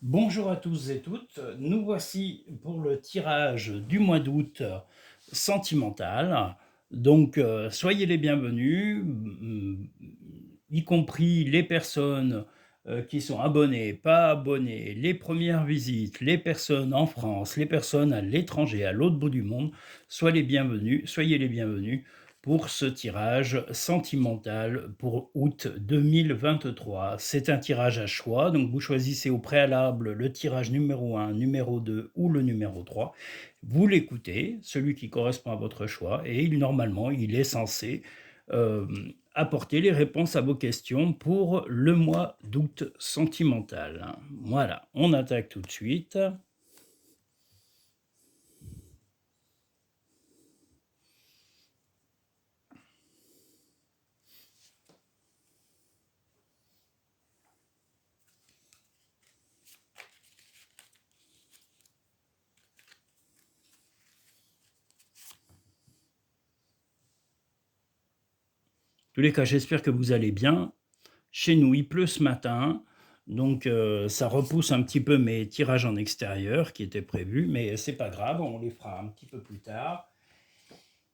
Bonjour à tous et toutes, nous voici pour le tirage du mois d'août sentimental. Donc soyez les bienvenus, y compris les personnes qui sont abonnées, pas abonnées, les premières visites, les personnes en France, les personnes à l'étranger, à l'autre bout du monde. Soyez les bienvenus pour ce tirage sentimental pour août 2023. C'est un tirage à choix, donc vous choisissez au préalable le tirage numéro 1, numéro 2 ou le numéro 3. Vous l'écoutez, celui qui correspond à votre choix, et normalement, il est censé euh, apporter les réponses à vos questions pour le mois d'août sentimental. Voilà, on attaque tout de suite. En tous les cas, j'espère que vous allez bien. Chez nous, il pleut ce matin, donc ça repousse un petit peu mes tirages en extérieur qui étaient prévus, mais c'est pas grave, on les fera un petit peu plus tard.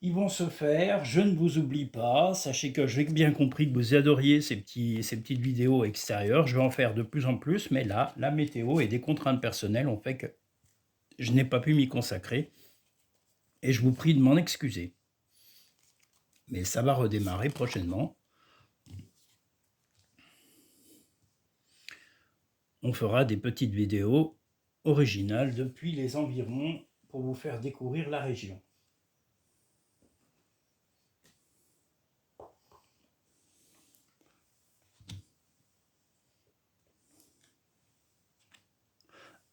Ils vont se faire, je ne vous oublie pas, sachez que j'ai bien compris que vous adoriez ces petites vidéos extérieures, je vais en faire de plus en plus, mais là, la météo et des contraintes personnelles ont fait que je n'ai pas pu m'y consacrer, et je vous prie de m'en excuser. Mais ça va redémarrer prochainement. On fera des petites vidéos originales depuis les environs pour vous faire découvrir la région.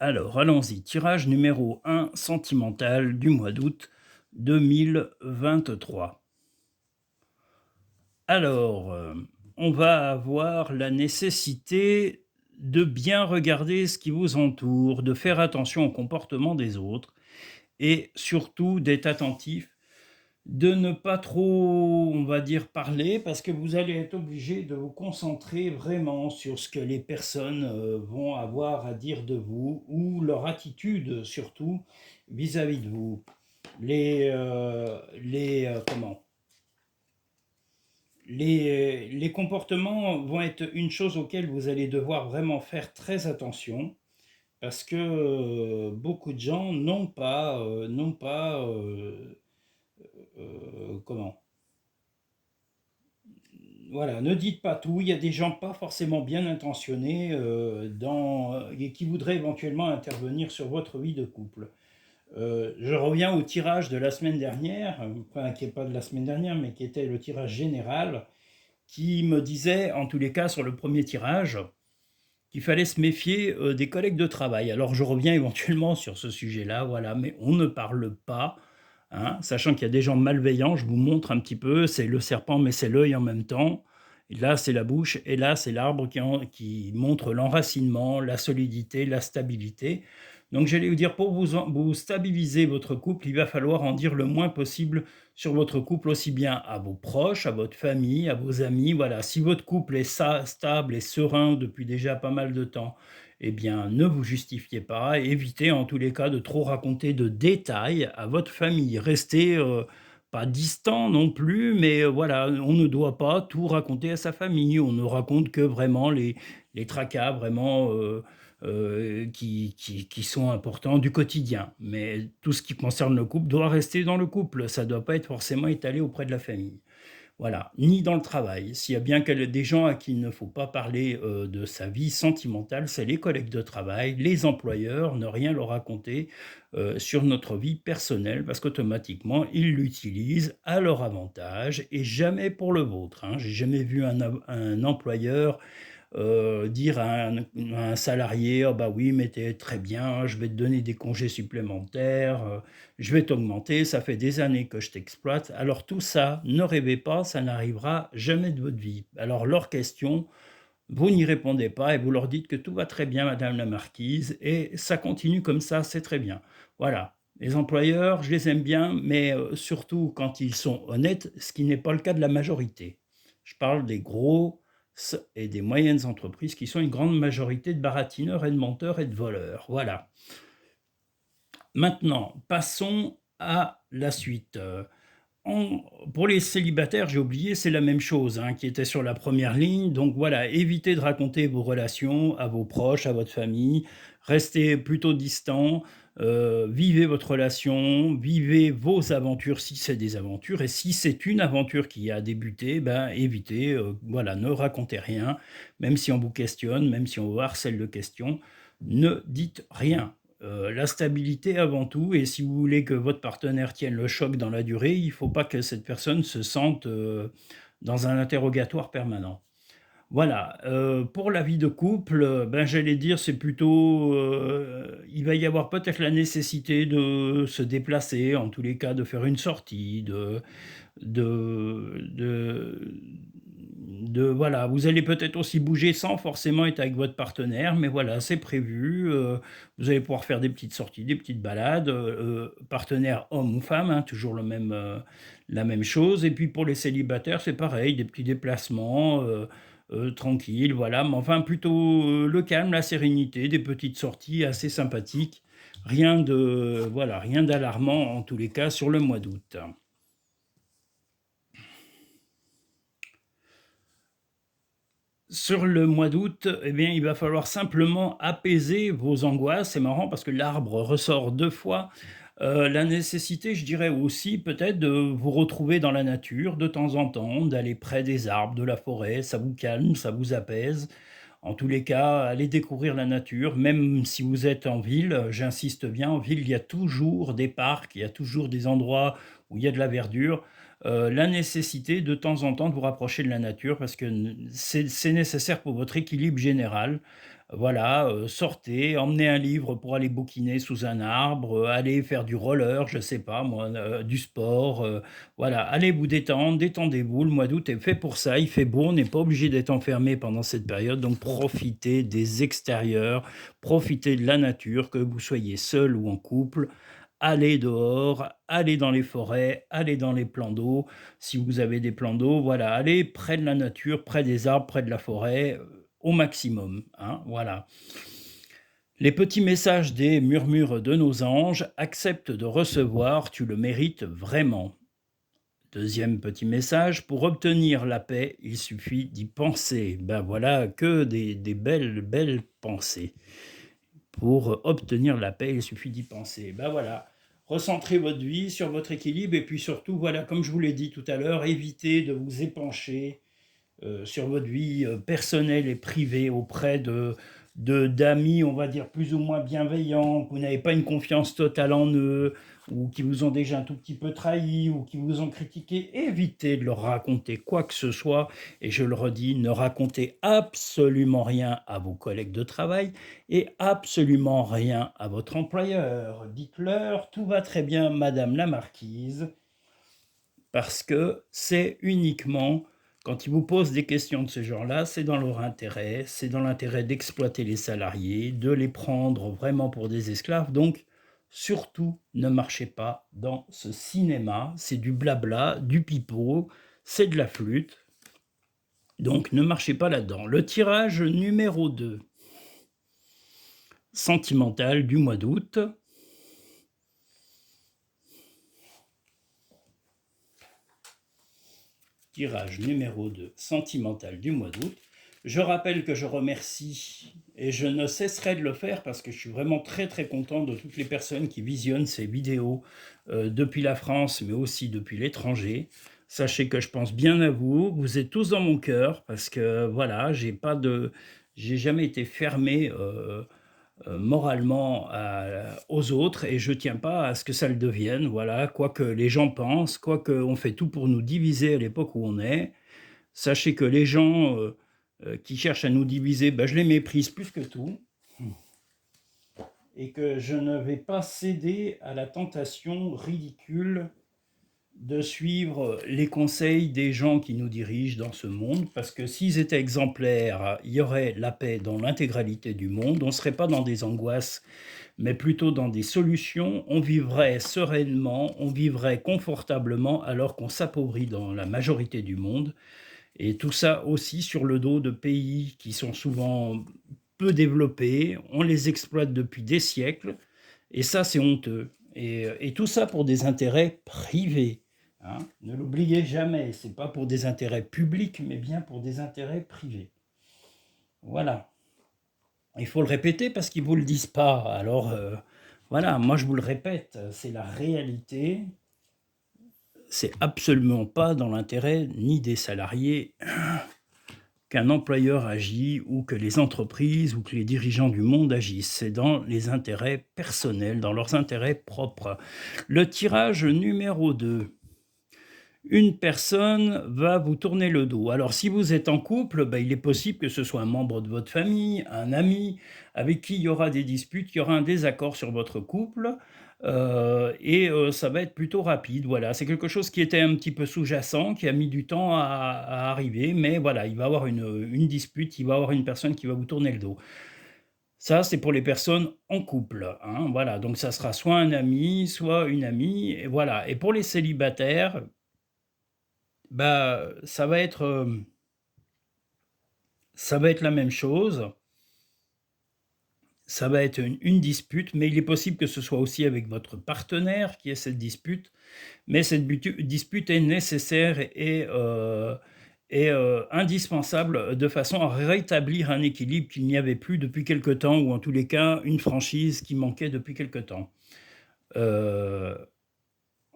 Alors, allons-y. Tirage numéro 1 sentimental du mois d'août 2023. Alors, on va avoir la nécessité de bien regarder ce qui vous entoure, de faire attention au comportement des autres et surtout d'être attentif, de ne pas trop, on va dire, parler parce que vous allez être obligé de vous concentrer vraiment sur ce que les personnes vont avoir à dire de vous ou leur attitude surtout vis-à-vis de vous. Comment les comportements vont être une chose auquel vous allez devoir vraiment faire très attention parce que beaucoup de gens comment voilà, ne dites pas tout. Il y a des gens pas forcément bien intentionnés et qui voudraient éventuellement intervenir sur votre vie de couple. Je reviens au tirage de la semaine dernière, enfin qui n'est pas de la semaine dernière, mais qui était le tirage général, qui me disait, en tous les cas sur le premier tirage, qu'il fallait se méfier des collègues de travail. Alors je reviens éventuellement sur ce sujet-là, voilà, mais on ne parle pas, hein, sachant qu'il y a des gens malveillants, je vous montre un petit peu, c'est le serpent mais c'est l'œil en même temps. Et là c'est la bouche et là c'est l'arbre qui montre l'enracinement, la solidité, la stabilité. Donc j'allais vous dire, pour vous stabiliser votre couple, il va falloir en dire le moins possible sur votre couple, aussi bien à vos proches, à votre famille, à vos amis. Voilà, si votre couple est stable et serein depuis déjà pas mal de temps, eh bien, ne vous justifiez pas. Évitez en tous les cas de trop raconter de détails à votre famille. Restez pas distant non plus, mais voilà, on ne doit pas tout raconter à sa famille. On ne raconte que vraiment les tracas vraiment qui sont importants du quotidien. Mais tout ce qui concerne le couple doit rester dans le couple. Ça ne doit pas être forcément étalé auprès de la famille. Voilà, ni dans le travail. S'il y a bien des gens à qui il ne faut pas parler de sa vie sentimentale, c'est les collègues de travail, les employeurs, ne rien leur raconter sur notre vie personnelle parce qu'automatiquement, ils l'utilisent à leur avantage et jamais pour le vôtre, hein. J'ai jamais vu un employeur dire à un salarié: «Ah bah oui, mais tu très bien, je vais te donner des congés supplémentaires, je vais t'augmenter, ça fait des années que je t'exploite». Alors tout ça, ne rêvez pas, ça n'arrivera jamais de votre vie. Alors leurs questions, vous n'y répondez pas et vous leur dites que tout va très bien, madame la marquise, et ça continue comme ça, c'est très bien. Voilà. Les employeurs, je les aime bien, mais surtout quand ils sont honnêtes, ce qui n'est pas le cas de la majorité. Je parle des gros et des moyennes entreprises qui sont une grande majorité de baratineurs et de menteurs et de voleurs. Voilà. Maintenant, passons à la suite. Pour les célibataires, j'ai oublié, c'est la même chose, hein, qui était sur la première ligne. Donc voilà, évitez de raconter vos relations à vos proches, à votre famille. Restez plutôt distant. Vivez votre relation, vivez vos aventures si c'est des aventures. Et si c'est une aventure qui a débuté, ben évitez. Voilà, ne racontez rien. Même si on vous questionne, même si on vous harcèle de questions, ne dites rien. La stabilité avant tout, et si vous voulez que votre partenaire tienne le choc dans la durée, il ne faut pas que cette personne se sente dans un interrogatoire permanent. Voilà, pour la vie de couple, ben, j'allais dire, c'est plutôt, il va y avoir peut-être la nécessité de se déplacer, en tous les cas de faire une sortie, voilà, vous allez peut-être aussi bouger sans forcément être avec votre partenaire, mais voilà, c'est prévu. Vous allez pouvoir faire des petites sorties, des petites balades, partenaire homme ou femme, hein, toujours la même chose. Et puis pour les célibataires, c'est pareil, des petits déplacements tranquilles, voilà. Mais enfin, plutôt le calme, la sérénité, des petites sorties assez sympathiques. Voilà, rien d'alarmant en tous les cas sur le mois d'août. Sur le mois d'août, eh bien, il va falloir simplement apaiser vos angoisses. C'est marrant parce que l'arbre ressort 2 fois. La nécessité, je dirais aussi peut-être de vous retrouver dans la nature de temps en temps, d'aller près des arbres, de la forêt, ça vous calme, ça vous apaise. En tous les cas, allez découvrir la nature, même si vous êtes en ville, j'insiste bien, en ville, il y a toujours des parcs, il y a toujours des endroits où il y a de la verdure. La nécessité de temps en temps de vous rapprocher de la nature parce que c'est nécessaire pour votre équilibre général. Voilà, sortez, emmenez un livre pour aller bouquiner sous un arbre, allez faire du roller, je sais pas moi, du sport, voilà, allez vous détendre, détendez-vous. Le mois d'août est fait pour ça, il fait beau, on n'est pas obligé d'être enfermé pendant cette période, donc profitez des extérieurs, profitez de la nature, que vous soyez seul ou en couple. Allez dehors, allez dans les forêts, allez dans les plans d'eau. Si vous avez des plans d'eau, voilà, allez près de la nature, près des arbres, près de la forêt, au maximum, hein, voilà. Les petits messages des murmures de nos anges, accepte de recevoir, tu le mérites vraiment. Deuxième petit message, pour obtenir la paix, il suffit d'y penser. Ben voilà, que des belles pensées. Pour obtenir la paix, il suffit d'y penser. Ben voilà, recentrez votre vie sur votre équilibre et puis surtout, voilà, comme je vous l'ai dit tout à l'heure, évitez de vous épancher sur votre vie personnelle et privée auprès d'amis, on va dire, plus ou moins bienveillants, que vous n'avez pas une confiance totale en eux, ou qui vous ont déjà un tout petit peu trahi, ou qui vous ont critiqué. Évitez de leur raconter quoi que ce soit. Et je le redis, ne racontez absolument rien à vos collègues de travail et absolument rien à votre employeur. Dites-leur, tout va très bien, Madame la Marquise, parce que c'est uniquement, quand ils vous posent des questions de ce genre-là, c'est dans leur intérêt, c'est dans l'intérêt d'exploiter les salariés, de les prendre vraiment pour des esclaves. Donc, surtout, ne marchez pas dans ce cinéma, c'est du blabla, du pipeau, c'est de la flûte. Donc, ne marchez pas là-dedans. Le tirage numéro 2, sentimental du mois d'août. Tirage numéro 2, sentimental du mois d'août. Je rappelle que je remercie, et je ne cesserai de le faire parce que je suis vraiment très très content de toutes les personnes qui visionnent ces vidéos depuis la France, mais aussi depuis l'étranger. Sachez que je pense bien à vous, vous êtes tous dans mon cœur, parce que voilà, j'ai jamais été fermé moralement aux autres et je tiens pas à ce que ça le devienne, voilà, quoi que les gens pensent, quoi qu'on fait tout pour nous diviser à l'époque où on est. Sachez que les gens qui cherchent à nous diviser, ben, je les méprise plus que tout et que je ne vais pas céder à la tentation ridicule de suivre les conseils des gens qui nous dirigent dans ce monde, parce que s'ils étaient exemplaires, il y aurait la paix dans l'intégralité du monde, on ne serait pas dans des angoisses, mais plutôt dans des solutions, on vivrait sereinement, on vivrait confortablement, alors qu'on s'appauvrit dans la majorité du monde. Et tout ça aussi sur le dos de pays qui sont souvent peu développés, on les exploite depuis des siècles, et ça c'est honteux. Et tout ça pour des intérêts privés, hein. Ne l'oubliez jamais, c'est pas pour des intérêts publics, mais bien pour des intérêts privés. Voilà. Il faut le répéter parce qu'ils ne vous le disent pas. Alors, voilà, moi je vous le répète, c'est la réalité. C'est absolument pas dans l'intérêt ni des salariés qu'un employeur agit ou que les entreprises ou que les dirigeants du monde agissent. C'est dans les intérêts personnels, dans leurs intérêts propres. Le tirage numéro 2. Une personne va vous tourner le dos. Alors, si vous êtes en couple, il est possible que ce soit un membre de votre famille, un ami, avec qui il y aura des disputes, il y aura un désaccord sur votre couple, et ça va être plutôt rapide. Voilà, c'est quelque chose qui était un petit peu sous-jacent, qui a mis du temps à arriver, mais voilà, il va y avoir une dispute, il va y avoir une personne qui va vous tourner le dos. Ça, c'est pour les personnes en couple, hein, voilà, donc ça sera soit un ami, soit une amie, et voilà. Et pour les célibataires, ça va être, ça va être la même chose. Ça va être une dispute, mais il est possible que ce soit aussi avec votre partenaire qui ait cette dispute, mais cette dispute est nécessaire et indispensable de façon à rétablir un équilibre qu'il n'y avait plus depuis quelque temps, ou en tous les cas, une franchise qui manquait depuis quelque temps. Heu,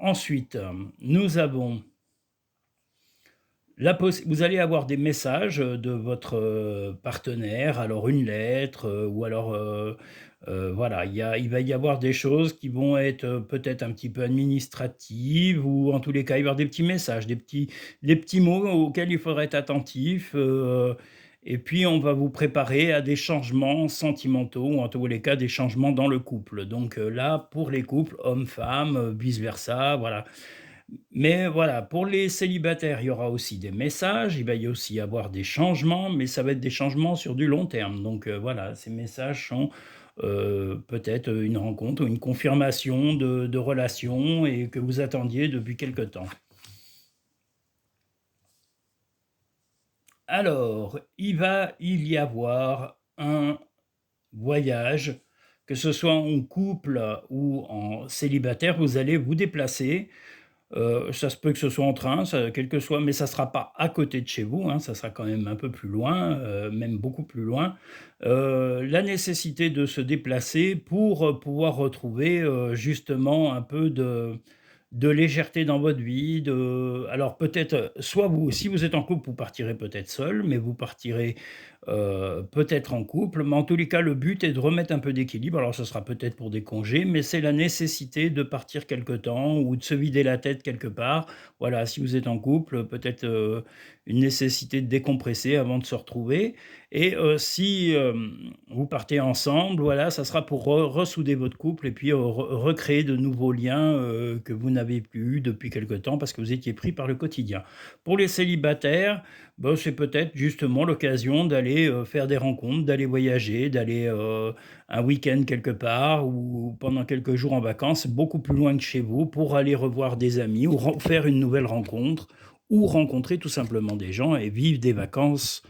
Ensuite, nous avons vous allez avoir des messages de votre partenaire, alors une lettre, ou alors, voilà, il va y avoir des choses qui vont être peut-être un petit peu administratives, ou en tous les cas, il va y avoir des petits messages, des petits mots auxquels il faudra être attentif, et puis on va vous préparer à des changements sentimentaux, ou en tous les cas, des changements dans le couple. Donc là, pour les couples, hommes-femmes, vice versa, voilà. Mais voilà, pour les célibataires, il y aura aussi des messages, il va y aussi avoir des changements, mais ça va être des changements sur du long terme. Donc voilà, ces messages sont peut-être une rencontre ou une confirmation de relation, et que vous attendiez depuis quelque temps. Alors, il va y avoir un voyage, que ce soit en couple ou en célibataire, vous allez vous déplacer. Ça se peut que ce soit en train, ça, quel que soit, mais ça ne sera pas à côté de chez vous, hein, ça sera quand même un peu plus loin, même beaucoup plus loin. La nécessité de se déplacer pour, pouvoir retrouver, justement un peu de légèreté dans votre vie, alors peut-être, soit vous, si vous êtes en couple, vous partirez peut-être seul, mais vous partirez, peut-être en couple, mais en tous les cas, le but est de remettre un peu d'équilibre. Alors ce sera peut-être pour des congés, mais c'est la nécessité de partir quelque temps ou de se vider la tête quelque part. Voilà, si vous êtes en couple, peut-être, une nécessité de décompresser avant de se retrouver. Et si, vous partez ensemble, voilà, ça sera pour ressouder votre couple, et puis, recréer de nouveaux liens, que vous n'avez plus eu depuis quelque temps parce que vous étiez pris par le quotidien. Pour les célibataires, c'est peut-être justement l'occasion d'aller, faire des rencontres, d'aller voyager, d'aller, un week-end quelque part, ou pendant quelques jours en vacances, beaucoup plus loin que chez vous, pour aller revoir des amis, ou faire une nouvelle rencontre, ou rencontrer tout simplement des gens et vivre des vacances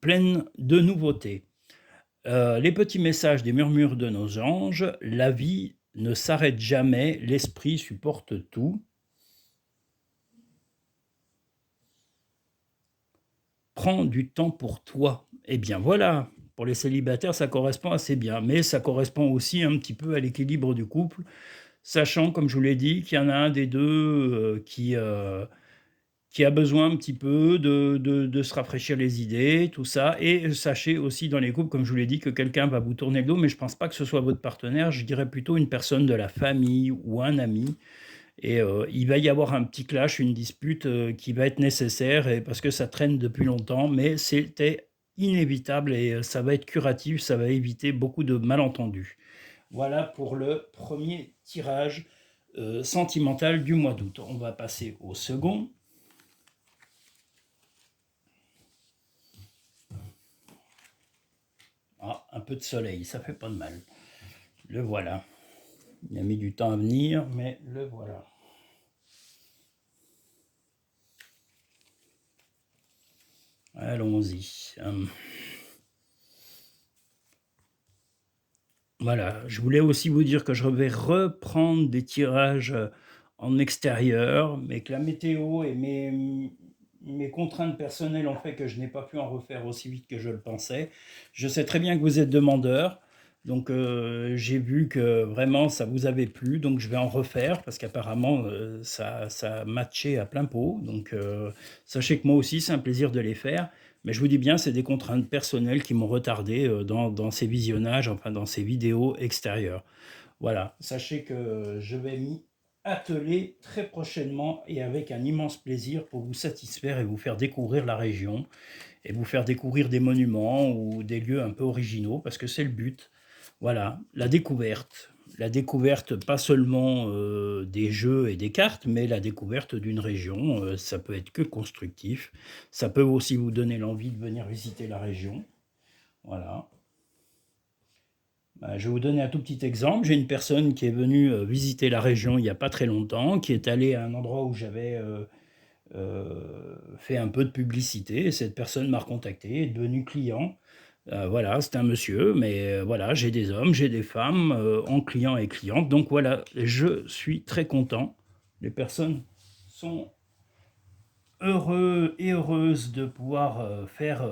pleines de nouveautés. Les petits messages des murmures de nos anges: la vie ne s'arrête jamais, l'esprit supporte tout. Prends du temps pour toi. Eh bien voilà, pour les célibataires, ça correspond assez bien, mais ça correspond aussi un petit peu à l'équilibre du couple, sachant, comme je vous l'ai dit, qu'il y en a un des deux qui a besoin un petit peu de se rafraîchir les idées, tout ça. Et sachez aussi dans les couples, comme je vous l'ai dit, que quelqu'un va vous tourner le dos, mais je ne pense pas que ce soit votre partenaire, je dirais plutôt une personne de la famille ou un ami. Et il va y avoir un petit clash, une dispute, qui va être nécessaire, et parce que ça traîne depuis longtemps, mais c'était inévitable, et ça va être curatif, ça va éviter beaucoup de malentendus. Voilà pour le premier tirage, sentimental du mois d'août. On va passer au second. Ah, un peu de soleil, ça fait pas de mal. Le voilà. Il a mis du temps à venir, mais le voilà. Allons-y. Voilà, je voulais aussi vous dire que je vais reprendre des tirages, en extérieur, mais que la météo et mes contraintes personnelles ont fait que je n'ai pas pu en refaire aussi vite que je le pensais. Je sais très bien que vous êtes demandeur, donc j'ai vu que vraiment ça vous avait plu, donc je vais en refaire parce qu'apparemment, ça a matché à plein pot, donc sachez que moi aussi c'est un plaisir de les faire. Mais je vous dis bien, c'est des contraintes personnelles qui m'ont retardé, dans ces visionnages, enfin dans ces vidéos extérieures. Voilà, sachez que je vais m'y atteler très prochainement et avec un immense plaisir pour vous satisfaire et vous faire découvrir la région et vous faire découvrir des monuments ou des lieux un peu originaux parce que c'est le but. Voilà, la découverte. La découverte pas seulement des jeux et des cartes, mais la découverte d'une région. Ça peut être que constructif. Ça peut aussi vous donner l'envie de venir visiter la région. Voilà. Je vais vous donner un tout petit exemple. J'ai une personne qui est venue visiter la région il n'y a pas très longtemps, qui est allée à un endroit où j'avais fait un peu de publicité. Et cette personne m'a recontacté, est devenu client. Voilà, c'est un monsieur, mais voilà, j'ai des hommes, j'ai des femmes en clients et clientes. Donc voilà, je suis très content. Les personnes sont heureux et heureuses de pouvoir faire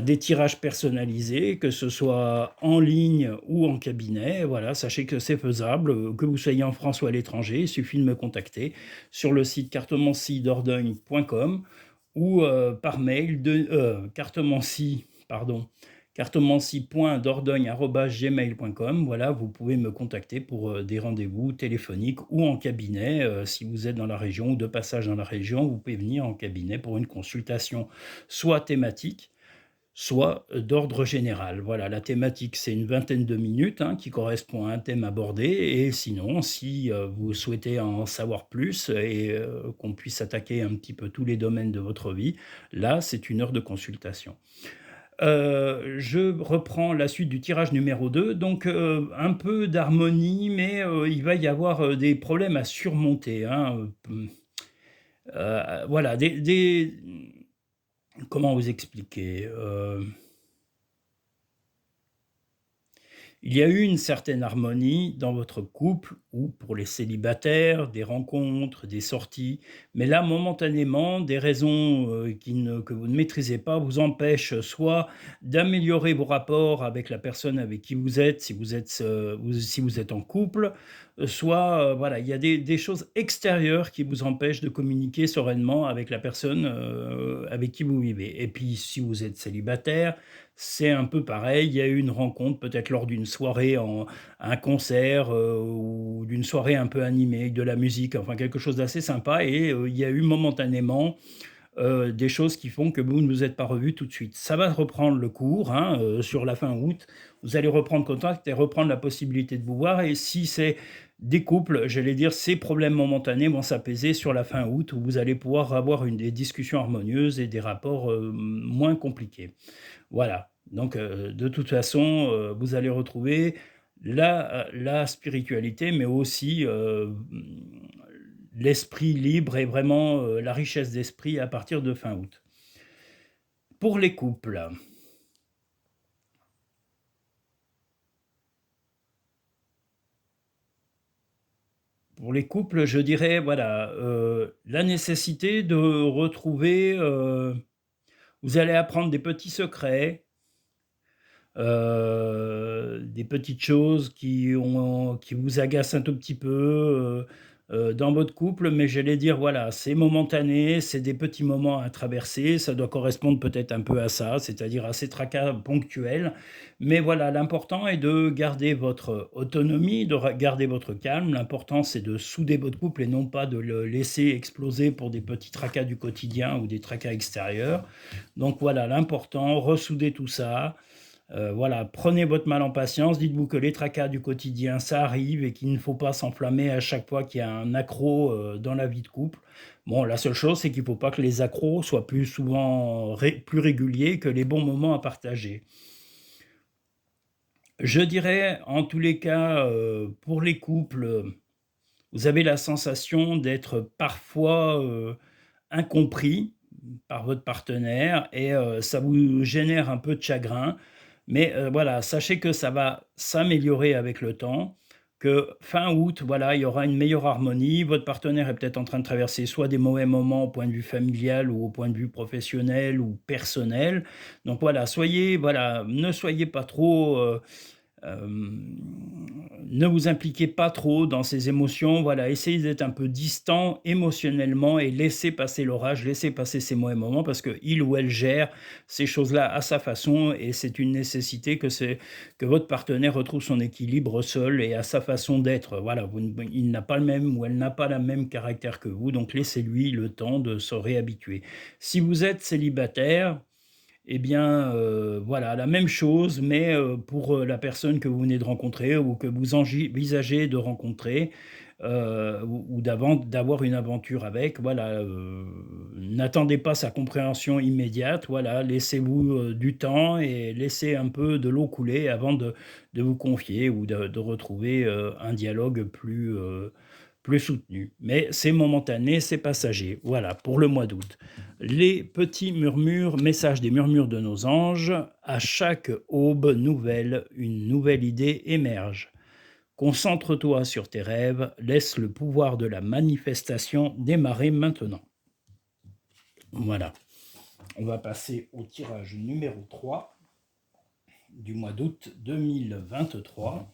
des tirages personnalisés, que ce soit en ligne ou en cabinet. Voilà, sachez que c'est faisable, que vous soyez en France ou à l'étranger, il suffit de me contacter sur le site cartomancy-dordogne.com ou par mail de cartomancy, pardon, cartomancy.dordogne@gmail.com. Voilà, vous pouvez me contacter pour des rendez-vous téléphoniques ou en cabinet. Si vous êtes dans la région ou de passage dans la région, vous pouvez venir en cabinet pour une consultation soit thématique, soit d'ordre général. Voilà, la thématique, c'est une vingtaine de minutes qui correspond à un thème abordé. Et sinon, si vous souhaitez en savoir plus et qu'on puisse attaquer un petit peu tous les domaines de votre vie, là, c'est une heure de consultation. Je reprends la suite du tirage numéro 2. Donc un peu d'harmonie, mais il va y avoir des problèmes à surmonter. Voilà, comment vous expliquer? Il y a eu une certaine harmonie dans votre couple ou pour les célibataires, des rencontres, des sorties, mais là, momentanément, des raisons que vous ne maîtrisez pas vous empêchent soit d'améliorer vos rapports avec la personne avec qui vous êtes, si vous êtes en couple, soit voilà, il y a des choses extérieures qui vous empêchent de communiquer sereinement avec la personne avec qui vous vivez. Et puis, si vous êtes célibataire, c'est un peu pareil, il y a eu une rencontre peut-être lors d'une soirée, un concert ou d'une soirée un peu animée avec de la musique, enfin quelque chose d'assez sympa et il y a eu momentanément des choses qui font que vous ne vous êtes pas revus tout de suite. Ça va reprendre le cours sur la fin août. Vous allez reprendre contact et reprendre la possibilité de vous voir et si c'est des couples, j'allais dire, ces problèmes momentanés vont s'apaiser sur la fin août où vous allez pouvoir avoir des discussions harmonieuses et des rapports moins compliqués. Voilà, donc de toute façon, vous allez retrouver la spiritualité, mais aussi, l'esprit libre et vraiment, la richesse d'esprit à partir de fin août. Pour les couples, je dirais voilà, la nécessité de retrouver, vous allez apprendre des petits secrets, des petites choses qui vous agacent un tout petit peu, dans votre couple, mais j'allais dire, voilà, c'est momentané, c'est des petits moments à traverser, ça doit correspondre peut-être un peu à ça, c'est-à-dire à ces tracas ponctuels. Mais voilà, l'important est de garder votre autonomie, de garder votre calme. L'important, c'est de souder votre couple et non pas de le laisser exploser pour des petits tracas du quotidien ou des tracas extérieurs. Donc voilà, l'important, ressouder tout ça. Voilà, prenez votre mal en patience, dites-vous que les tracas du quotidien, ça arrive et qu'il ne faut pas s'enflammer à chaque fois qu'il y a un accroc dans la vie de couple. Bon, la seule chose, c'est qu'il ne faut pas que les accros soient plus souvent plus réguliers que les bons moments à partager. Je dirais, en tous les cas, pour les couples, vous avez la sensation d'être parfois incompris, par votre partenaire et ça vous génère un peu de chagrin. Mais voilà, sachez que ça va s'améliorer avec le temps, que fin août, voilà, il y aura une meilleure harmonie. Votre partenaire est peut-être en train de traverser soit des mauvais moments au point de vue familial ou au point de vue professionnel ou personnel. Donc voilà, voilà, ne soyez pas trop, ne vous impliquez pas trop dans ces émotions, voilà, essayez d'être un peu distant émotionnellement et laissez passer l'orage, laissez passer ces mauvais moments parce qu'il ou elle gère ces choses-là à sa façon et c'est une nécessité que votre partenaire retrouve son équilibre seul et à sa façon d'être. Voilà, il n'a pas le même ou elle n'a pas le même caractère que vous, donc laissez-lui le temps de se réhabituer. Si vous êtes célibataire, eh bien, voilà, la même chose, mais pour, la personne que vous venez de rencontrer ou que vous envisagez de rencontrer, ou d'avoir une aventure avec. Voilà, n'attendez pas sa compréhension immédiate, voilà, laissez-vous, du temps et laissez un peu de l'eau couler avant de vous confier ou de retrouver, un dialogue plus soutenu. Mais c'est momentané, c'est passager. Voilà, pour le mois d'août. Les petits murmures, messages des murmures de nos anges, à chaque aube nouvelle, une nouvelle idée émerge. Concentre-toi sur tes rêves, laisse le pouvoir de la manifestation démarrer maintenant. Voilà, on va passer au tirage numéro 3 du mois d'août 2023.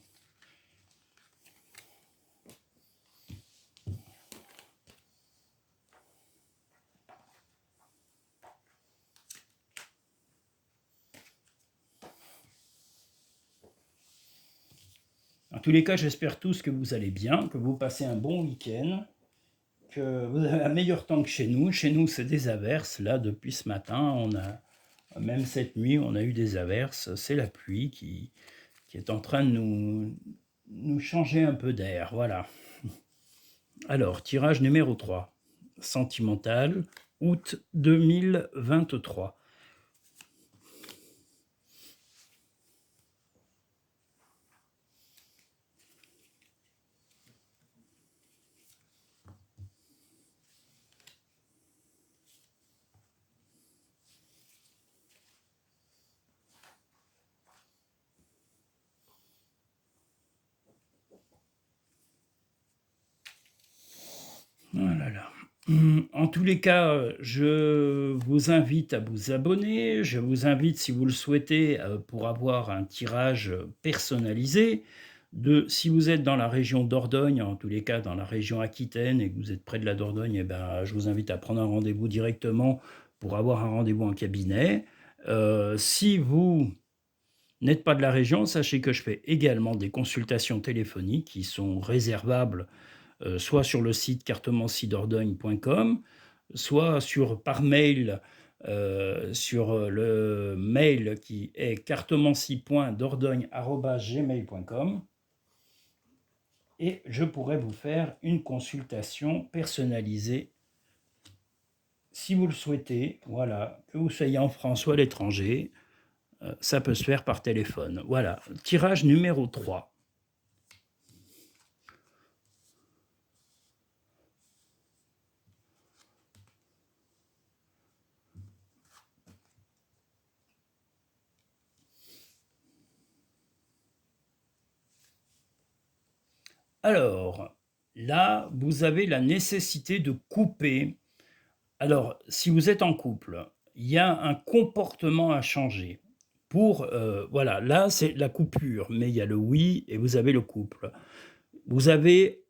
En tous les cas, j'espère tous que vous allez bien, que vous passez un bon week-end, que vous avez un meilleur temps que chez nous. Chez nous, c'est des averses. Là, depuis ce matin, même cette nuit, on a eu des averses. C'est la pluie qui est en train de nous changer un peu d'air. Voilà. Alors, tirage numéro 3. Sentimental, août 2023. Oh là là. En tous les cas, je vous invite à vous abonner. Je vous invite, si vous le souhaitez, pour avoir un tirage personnalisé. Si vous êtes dans la région Dordogne, en tous les cas dans la région Aquitaine, et que vous êtes près de la Dordogne, eh ben, je vous invite à prendre un rendez-vous directement pour avoir un rendez-vous en cabinet. Si vous n'êtes pas de la région, sachez que je fais également des consultations téléphoniques qui sont réservables soit sur le site cartomancidordogne.com, soit par mail sur le mail qui est cartomancie.dordogne@gmail.com et je pourrais vous faire une consultation personnalisée si vous le souhaitez. Voilà, que vous soyez en France ou à l'étranger, ça peut se faire par téléphone. Voilà, tirage numéro 3. Alors, là, vous avez la nécessité de couper. Alors, si vous êtes en couple, il y a un comportement à changer. Voilà, là, c'est la coupure, mais il y a le oui et vous avez le couple. Vous avez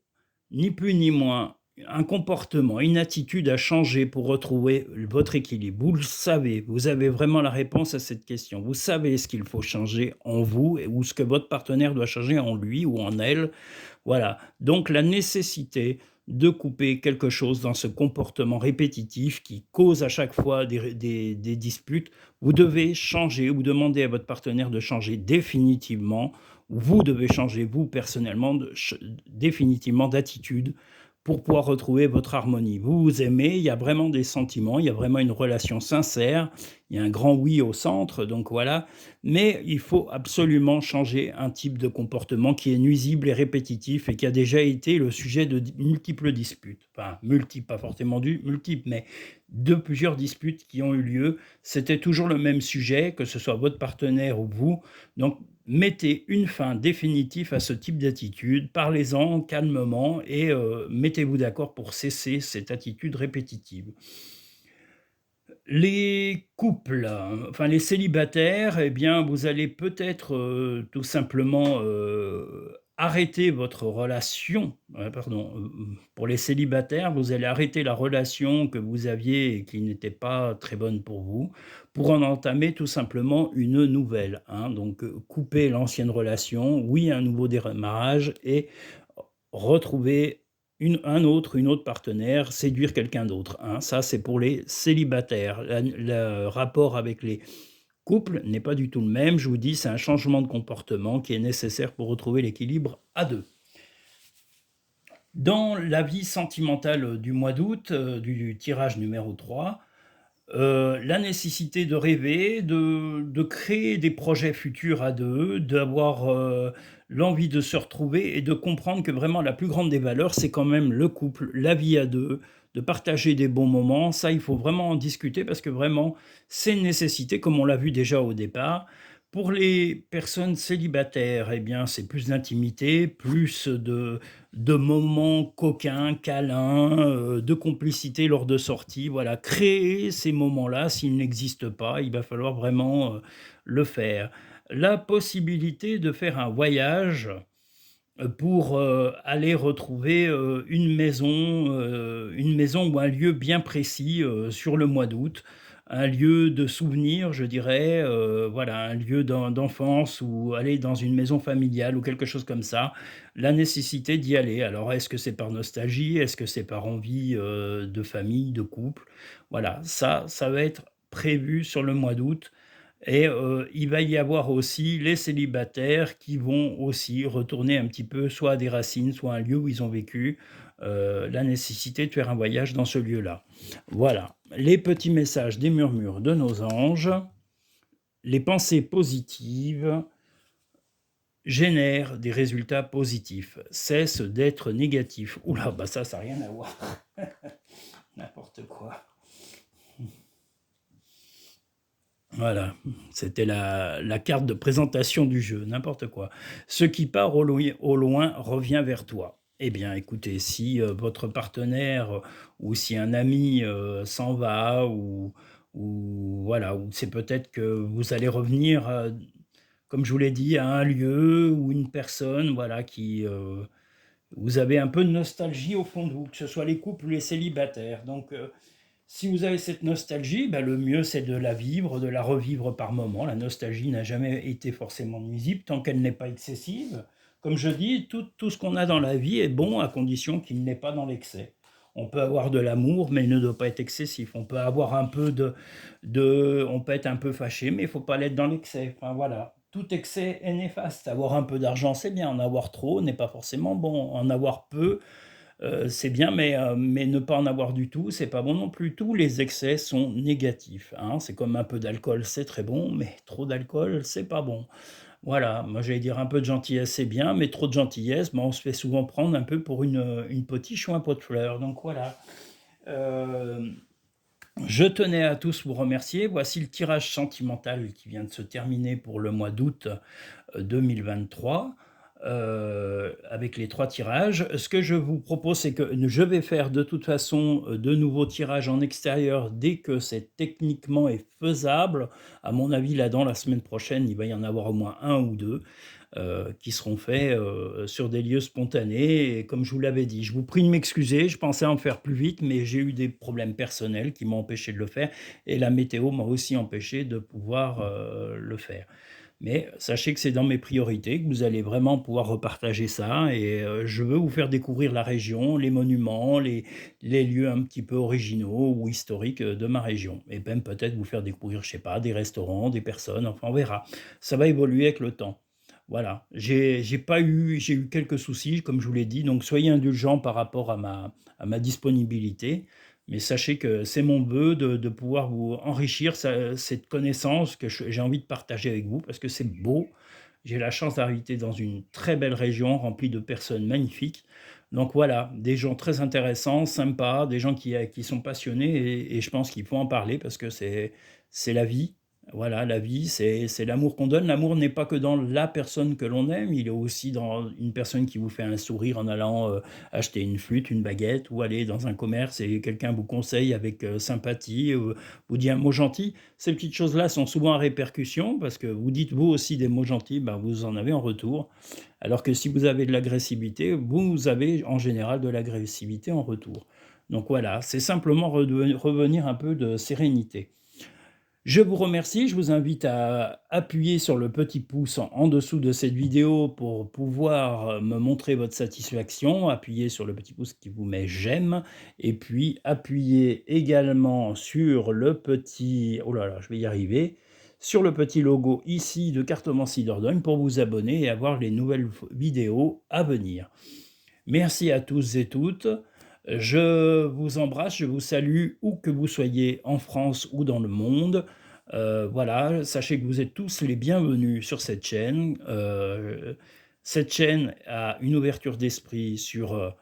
ni plus ni moins un comportement, une attitude à changer pour retrouver votre équilibre. Vous le savez, vous avez vraiment la réponse à cette question. Vous savez ce qu'il faut changer en vous ou ce que votre partenaire doit changer en lui ou en elle. Voilà, donc la nécessité de couper quelque chose dans ce comportement répétitif qui cause à chaque fois des disputes. Vous devez changer ou demander à votre partenaire de changer définitivement, ou vous devez changer vous personnellement définitivement d'attitude pour pouvoir retrouver votre harmonie. Vous vous aimez, il y a vraiment des sentiments, il y a vraiment une relation sincère, il y a un grand oui au centre, donc voilà. Mais il faut absolument changer un type de comportement qui est nuisible et répétitif et qui a déjà été le sujet de multiples disputes. Enfin, multiples, pas forcément multiples, mais de plusieurs disputes qui ont eu lieu. C'était toujours le même sujet, que ce soit votre partenaire ou vous. Donc, mettez une fin définitive à ce type d'attitude, parlez-en calmement et mettez-vous d'accord pour cesser cette attitude répétitive. Les couples, enfin les célibataires, eh bien, vous allez peut-être, tout simplement, arrêter votre relation, pardon, pour les célibataires, vous allez arrêter la relation que vous aviez et qui n'était pas très bonne pour vous, pour en entamer tout simplement une nouvelle, hein. Donc, couper l'ancienne relation, oui, un nouveau démarrage et retrouver une autre partenaire, séduire quelqu'un d'autre, hein. Ça, c'est pour les célibataires. Le rapport avec les couples n'est pas du tout le même. Je vous dis, c'est un changement de comportement qui est nécessaire pour retrouver l'équilibre à 2. Dans la vie sentimentale du mois d'août, du tirage numéro 3, la nécessité de rêver, de créer des projets futurs à 2, d'avoir, l'envie de se retrouver et de comprendre que vraiment la plus grande des valeurs, c'est quand même le couple, la vie à 2, de partager des bons moments. Ça, il faut vraiment en discuter parce que vraiment, c'est une nécessité comme on l'a vu déjà au départ. Pour les personnes célibataires, eh bien, c'est plus d'intimité, plus de moments coquins, câlins, de complicité lors de sorties. Voilà, créer ces moments-là, s'ils n'existent pas, il va falloir vraiment, le faire. La possibilité de faire un voyage, pour, aller retrouver, une maison ou un lieu bien précis, sur le mois d'août. Un lieu de souvenir, je dirais, voilà, un lieu d'enfance ou aller dans une maison familiale ou quelque chose comme ça. La nécessité d'y aller. Alors est-ce que c'est par nostalgie? Est-ce que c'est par envie, de famille, de couple? Voilà, ça va être prévu sur le mois d'août et il va y avoir aussi les célibataires qui vont aussi retourner un petit peu soit à des racines, soit à un lieu où ils ont vécu, la nécessité de faire un voyage dans ce lieu-là. Voilà, les petits messages des murmures de nos anges, les pensées positives génèrent des résultats positifs. Cesse d'être négatif. Ouh là, bah ça n'a rien à voir. N'importe quoi. Voilà, c'était la carte de présentation du jeu, n'importe quoi. Ce qui part au loin revient vers toi. Eh bien, écoutez, si, votre partenaire, ou si un ami, s'en va ou voilà, ou c'est peut-être que vous allez revenir, comme je vous l'ai dit, à un lieu ou une personne, voilà, qui, vous avez un peu de nostalgie au fond de vous, que ce soit les couples ou les célibataires. Donc, si vous avez cette nostalgie, bah, le mieux c'est de la vivre, de la revivre par moments. La nostalgie n'a jamais été forcément nuisible tant qu'elle n'est pas excessive. Comme je dis, tout ce qu'on a dans la vie est bon à condition qu'il n'est pas dans l'excès. On peut avoir de l'amour, mais il ne doit pas être excessif. On peut avoir un peu on peut être un peu fâché, mais il ne faut pas l'être dans l'excès. Enfin voilà, tout excès est néfaste. Avoir un peu d'argent, c'est bien. En avoir trop n'est pas forcément bon. En avoir peu, c'est bien, mais ne pas en avoir du tout, c'est pas bon non plus. Tous les excès sont négatifs, hein. C'est comme un peu d'alcool, c'est très bon, mais trop d'alcool, c'est pas bon. Voilà, moi j'allais dire un peu de gentillesse, c'est bien, mais trop de gentillesse, on se fait souvent prendre un peu pour une potiche ou un pot de fleurs. Donc voilà. Hem, je tenais à tous vous remercier. Voici le tirage sentimental qui vient de se terminer pour le mois d'août 2023, avec les 3 tirages. Ce que je vous propose, c'est que je vais faire de toute façon, de nouveaux tirages en extérieur dès que c'est techniquement et faisable. À mon avis, là, dans la semaine prochaine, il va y en avoir au moins 1 ou 2 qui seront faits, sur des lieux spontanés et comme je vous l'avais dit, je vous prie de m'excuser, je pensais en faire plus vite, mais j'ai eu des problèmes personnels qui m'ont empêché de le faire et la météo m'a aussi empêché de pouvoir, le faire. Mais sachez que c'est dans mes priorités, que vous allez vraiment pouvoir repartager ça et je veux vous faire découvrir la région, les monuments, les lieux un petit peu originaux ou historiques, de ma région et même peut-être vous faire découvrir, je sais pas, des restaurants, des personnes, enfin on verra. Ça va évoluer avec le temps. Voilà, j'ai eu quelques soucis comme je vous l'ai dit, donc soyez indulgents par rapport à ma disponibilité. Mais sachez que c'est mon vœu de pouvoir vous enrichir cette connaissance que j'ai envie de partager avec vous parce que c'est beau. J'ai la chance d'habiter dans une très belle région remplie de personnes magnifiques. Donc voilà, des gens très intéressants, sympas, des gens qui sont passionnés et je pense qu'il faut en parler parce que c'est la vie. Voilà, la vie, c'est l'amour qu'on donne. L'amour n'est pas que dans la personne que l'on aime, il est aussi dans une personne qui vous fait un sourire en allant acheter une flûte, une baguette, ou aller dans un commerce et quelqu'un vous conseille avec sympathie, vous dit un mot gentil. Ces petites choses-là sont souvent à répercussion parce que vous dites vous aussi des mots gentils, ben vous en avez en retour. Alors que si vous avez de l'agressivité, vous avez en général de l'agressivité en retour. Donc voilà, c'est simplement revenir un peu de sérénité. Je vous remercie, je vous invite à appuyer sur le petit pouce en dessous de cette vidéo pour pouvoir me montrer votre satisfaction, appuyez sur le petit pouce qui vous met j'aime et puis appuyez également sur le petit, oh là là, je vais y arriver, sur le petit logo ici de Cartomancie Dordogne pour vous abonner et avoir les nouvelles vidéos à venir. Merci à tous et toutes. Je vous embrasse, je vous salue où que vous soyez en France ou dans le monde. Voilà, sachez que vous êtes tous les bienvenus sur cette chaîne. Cette chaîne a une ouverture d'esprit sur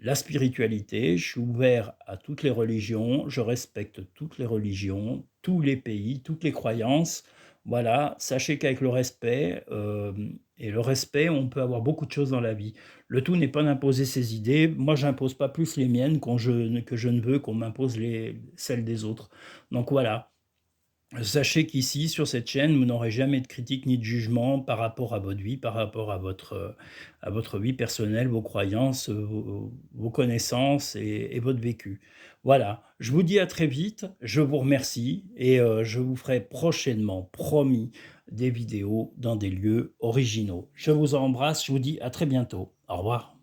la spiritualité. Je suis ouvert à toutes les religions, je respecte toutes les religions, tous les pays, toutes les croyances. Voilà, sachez qu'avec le respect, et le respect, on peut avoir beaucoup de choses dans la vie. Le tout n'est pas d'imposer ses idées. Moi, j'impose pas plus les miennes que je ne veux qu'on m'impose celles des autres. Donc voilà, sachez qu'ici, sur cette chaîne, vous n'aurez jamais de critique ni de jugement par rapport à votre vie, par rapport à votre vie personnelle, vos croyances, vos connaissances et votre vécu. Voilà, je vous dis à très vite, je vous remercie et je vous ferai prochainement, promis, des vidéos dans des lieux originaux. Je vous embrasse, je vous dis à très bientôt. Au revoir.